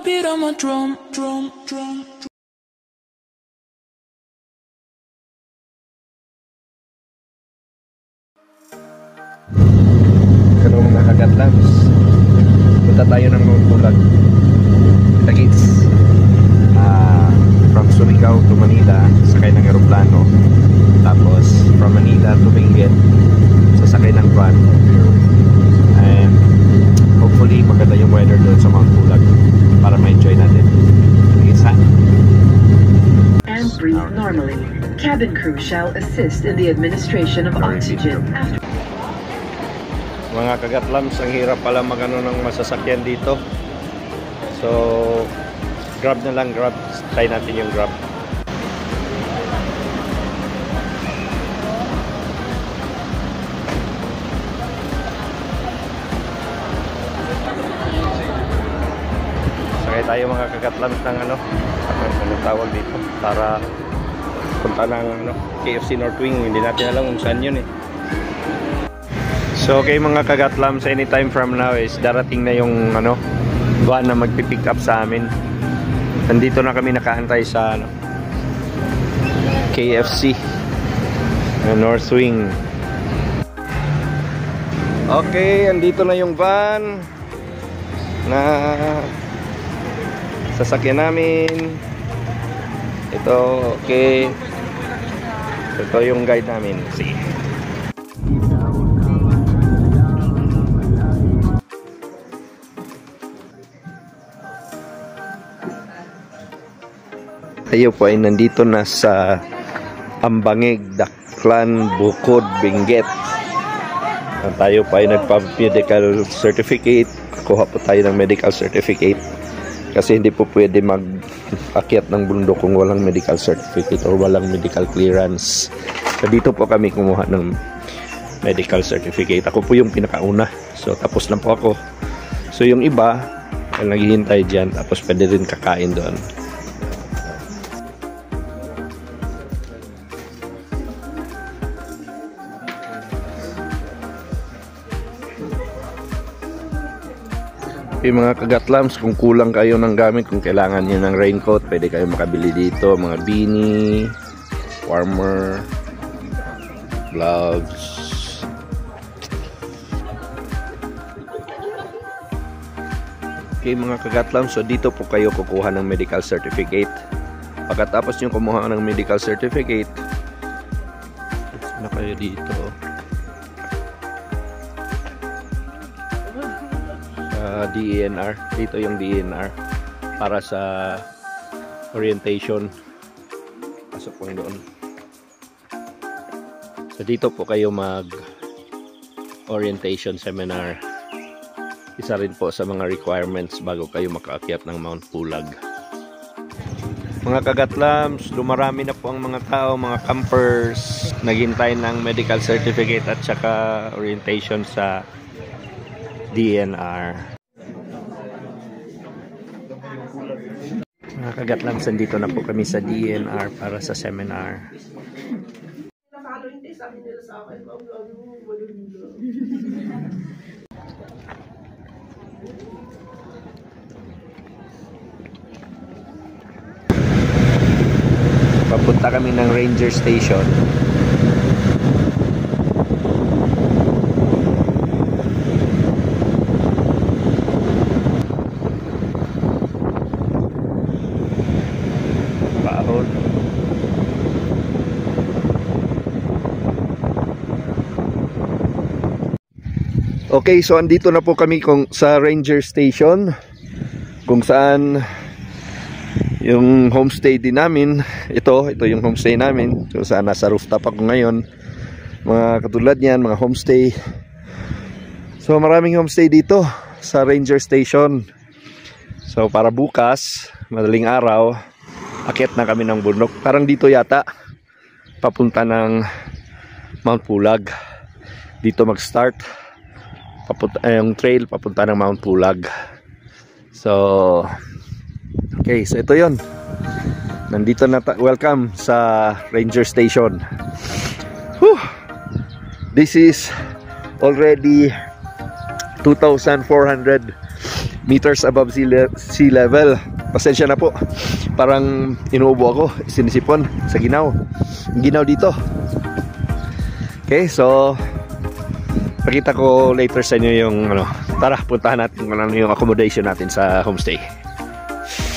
beat of my drum, drum, drum. Hello mga kagatlams, punta tayo ng Mount Pulag, Taguig. From Surigao to Manila, sakay ng aeroplano. Tapos from Manila to Benguet, sasakay ng van. And hopefully maganda yung weather doon sa Mount Pulag para ma-enjoy natin. Isa. And breathe normally. Cabin crew shall assist in the administration of oxygen after. Mga kagatlams, ang hirap pala magano ng masasakyan dito. So grab na lang, grab. Try natin yung grab. Sakay tayo mga kagatlams ng ano tawag dito para punta ng KFC North Wing. Hindi natin alam kung saan yun eh. So okay mga kagatlams, anytime from now is darating na yung van na magpipick up sa amin. Nandito na kami nakaantay sa KFC North Wing. Okay, andito na yung van na sasakyan namin. Ito, okay. Ito yung guide namin. Sige. Tayo po ay nandito na sa Ambangig, Daklan, Bukod, Benguet. Tayo pa ay nagpa-medical certificate. Kuha po tayo ng medical certificate kasi hindi po pwede mag-akyat ng bundok kung walang medical certificate or walang medical clearance. So dito po kami kumuha ng medical certificate. Ako po yung pinakauna. So tapos na po ako. So yung iba ay naghihintay dyan, tapos pwede rin kakain doon. Okay mga kagatlams, kung kulang kayo ng gamit, kung kailangan nyo ng raincoat, pwede kayo makabili dito. Mga beanie, warmer, gloves. Okay mga kagatlams, so dito po kayo kukuha ng medical certificate. Pagkatapos nyo kumuha ng medical certificate, na kayo dito. DENR, dito yung DENR para sa orientation. Pasok po doon. So dito po kayo mag orientation seminar. Isa rin po sa mga requirements bago kayo makaakyat ng Mount Pulag. Mga kagatlams, dumarami na po ang mga tao, mga campers, naghintay ng medical certificate at saka orientation sa DENR. Mga kagatlams, nandito na po kami sa DENR para sa seminar. Papunta kami ng Ranger Station. Okay, so andito na po kami sa Ranger Station, kung saan yung homestay din namin. Ito yung homestay namin, kung saan nasa rooftop ako ngayon. Mga katulad niyan, mga homestay. So maraming homestay dito sa Ranger Station. So para bukas, madaling araw, akyat na kami ng bundok. Parang dito yata, papunta ng Mount Pulag. Dito mag-start yung trail papunta ng Mount Pulag. So okay, so ito yon. Nandito na welcome sa Ranger Station. Whew. This is already 2,400 meters above sea level. Pasensya na po. Parang inuubo ako, sinisipon sa ginaw. Ginaw dito. Okay, so pakita ko later sa inyo yung ano. Tara, puntahan natin kung ano yung accommodation natin sa homestay.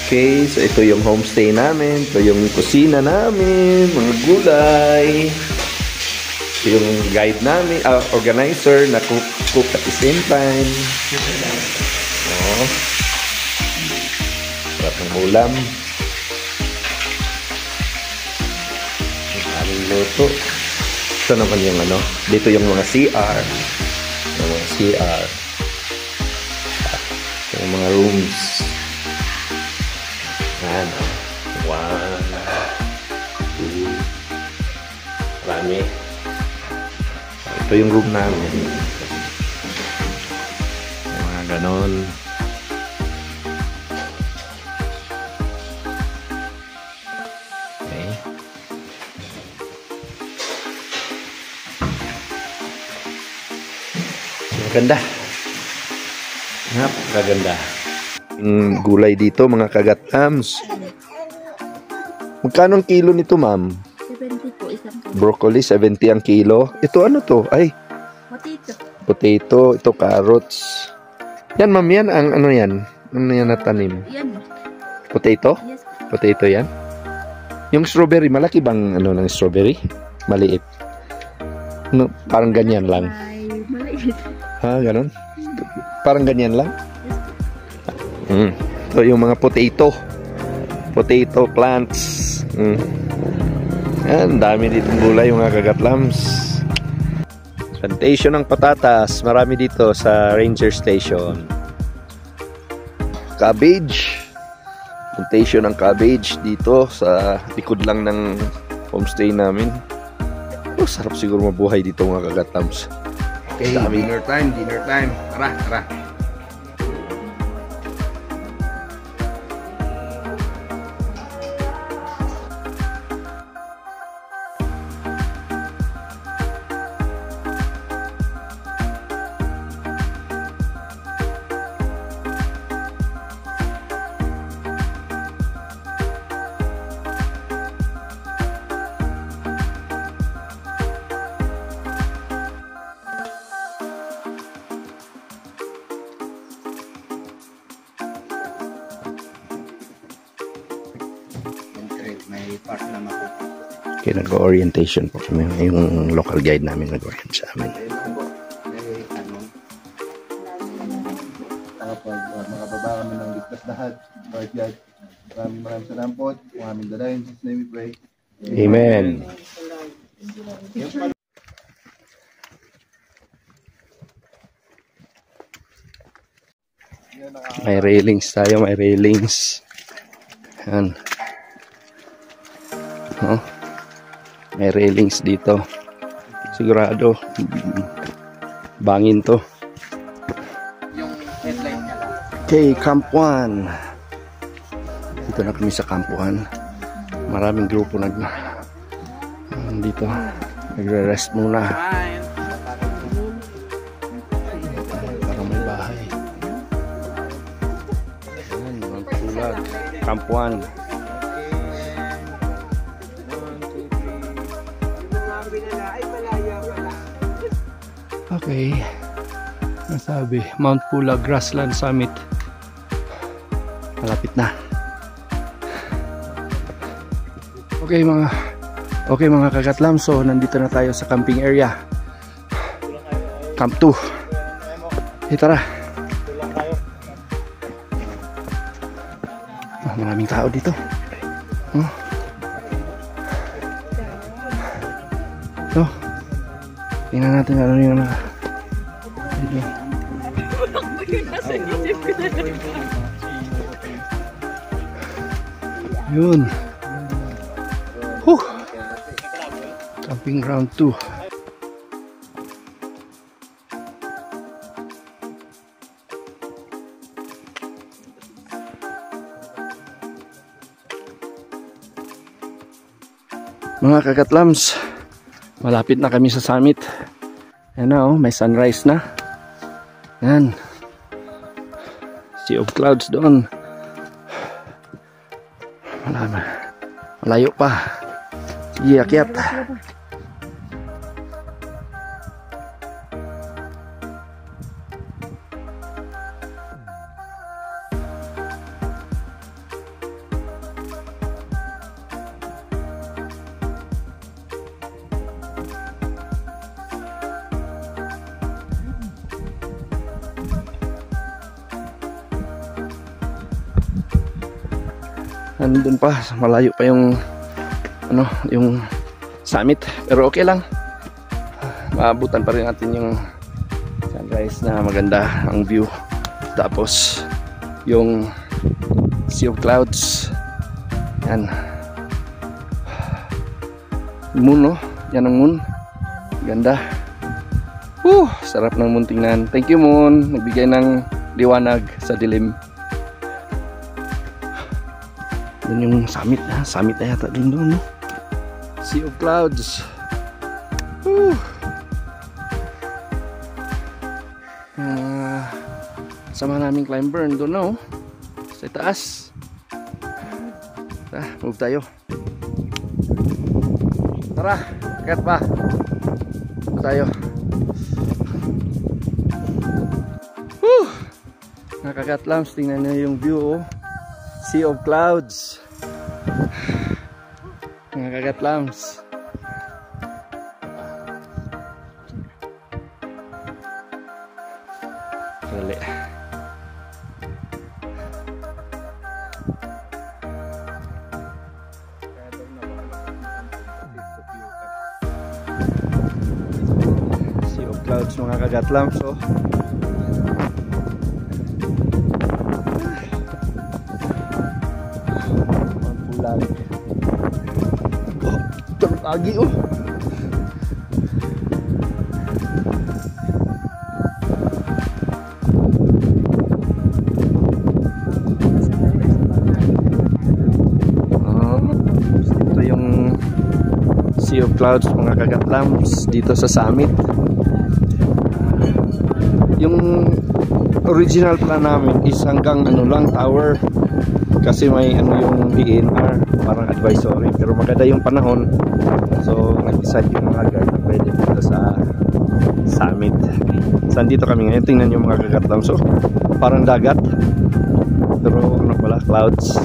Okay, so ito yung homestay namin. Ito yung kusina namin, mga gulay. Ito yung guide namin, organizer na cook at the same time. Oh. Sarap ng ulam. Ang aming luto. Ito naman yung ano, dito yung mga CR. Yung mga CR. Yung mga rooms. Yan. 1, 2. Marami. Ito yung room namin. Mga ganon. Okay. Maganda. Napakaganda. Yung gulay dito, mga kagatams. Magkano ang kilo nito, ma'am? 70 po, isang kilo. Broccoli, 70 ang kilo. Ito ano to? Ay, Potato. potato. Ito carrots. Yan, ma'am, yan. Ang ano yan? Ano yan na tanim? Yan. Potato? Yes. Potato yan. Yung strawberry, malaki bang ano ng strawberry? Maliit. No, parang ganyan lang. Ay, maliit. Ha, ganon? Parang ganyan lang? So, yung mga potato. Potato plants. Yan, dami dito gulay, mga kagatlams. Plantation ng patatas. Marami dito sa Ranger Station. Cabbage. Plantation ng cabbage dito sa likod lang ng homestay namin. Oh, sarap siguro mabuhay dito, mga kagatlams. Okay, dinner time, dinner time. Tara, tara. May part na maputi. Okay, nag-orientation po kami. Yung local guide namin nag-orient sa amin. May tanong. Kapag makababa kami ng ligtas lahat. Lord God, maraming salamat po. Kung aming dalayan, Jesus name we pray. Amen. May railings tayo, may railings. Yan. Oh, may railings dito. Sigurado bangin to. Okay, Camp 1. Dito na kami sa Camp 1. Maraming grupo dito. Nagre-rest muna. Parang may bahay. Ayan, mga tulad. Camp 1. Okay, nasabi Mount Pulag Grassland Summit, malapit na. Okay mga kagatlam, so nandito na tayo sa camping area, Camp 2. Tara. Maraming tao dito. Tingnan natin ano yung yun. Camping ground 2. Mga kagatlams, malapit na kami sa summit. Yan na, oh, may sunrise na. Yan. Sea of clouds doon. Malayo pa. Sige, akyat. Nandun pa, malayo pa yung ano, yung summit, pero okay lang. Maabutan pa rin natin yung sunrise na maganda ang view. Tapos yung sea of clouds. Yan. Moon, no? Yan ang moon. Ganda. Sarap ng moon tingnan. Thank you, moon. Nagbigay ng liwanag sa dilim. Doon yung summit, ha? Summit na yata din doon, no? Sea of clouds. Sama naming climber doon, no? Sa taas. Move tayo. Tara, akyat pa. Move tayo. Nakakatlams, tingnan nyo yung view, oh. Sea of clouds. Nakakatlams. Dali. Sea of clouds, mga kagatlams, oh. Lagi, oh. Ito yung Sea of Clouds, mga kagatlams, dito sa summit. Yung original plan namin is hanggang ano lang, tower. Kasi may ano yung DNR, parang advisory, pero maganda yung panahon, so nag-decide yung mga guide na pwede dito sa summit. Saan dito kami ngayon? Tingnan nyo mga kagatlams, so parang dagat, pero ano pala, clouds.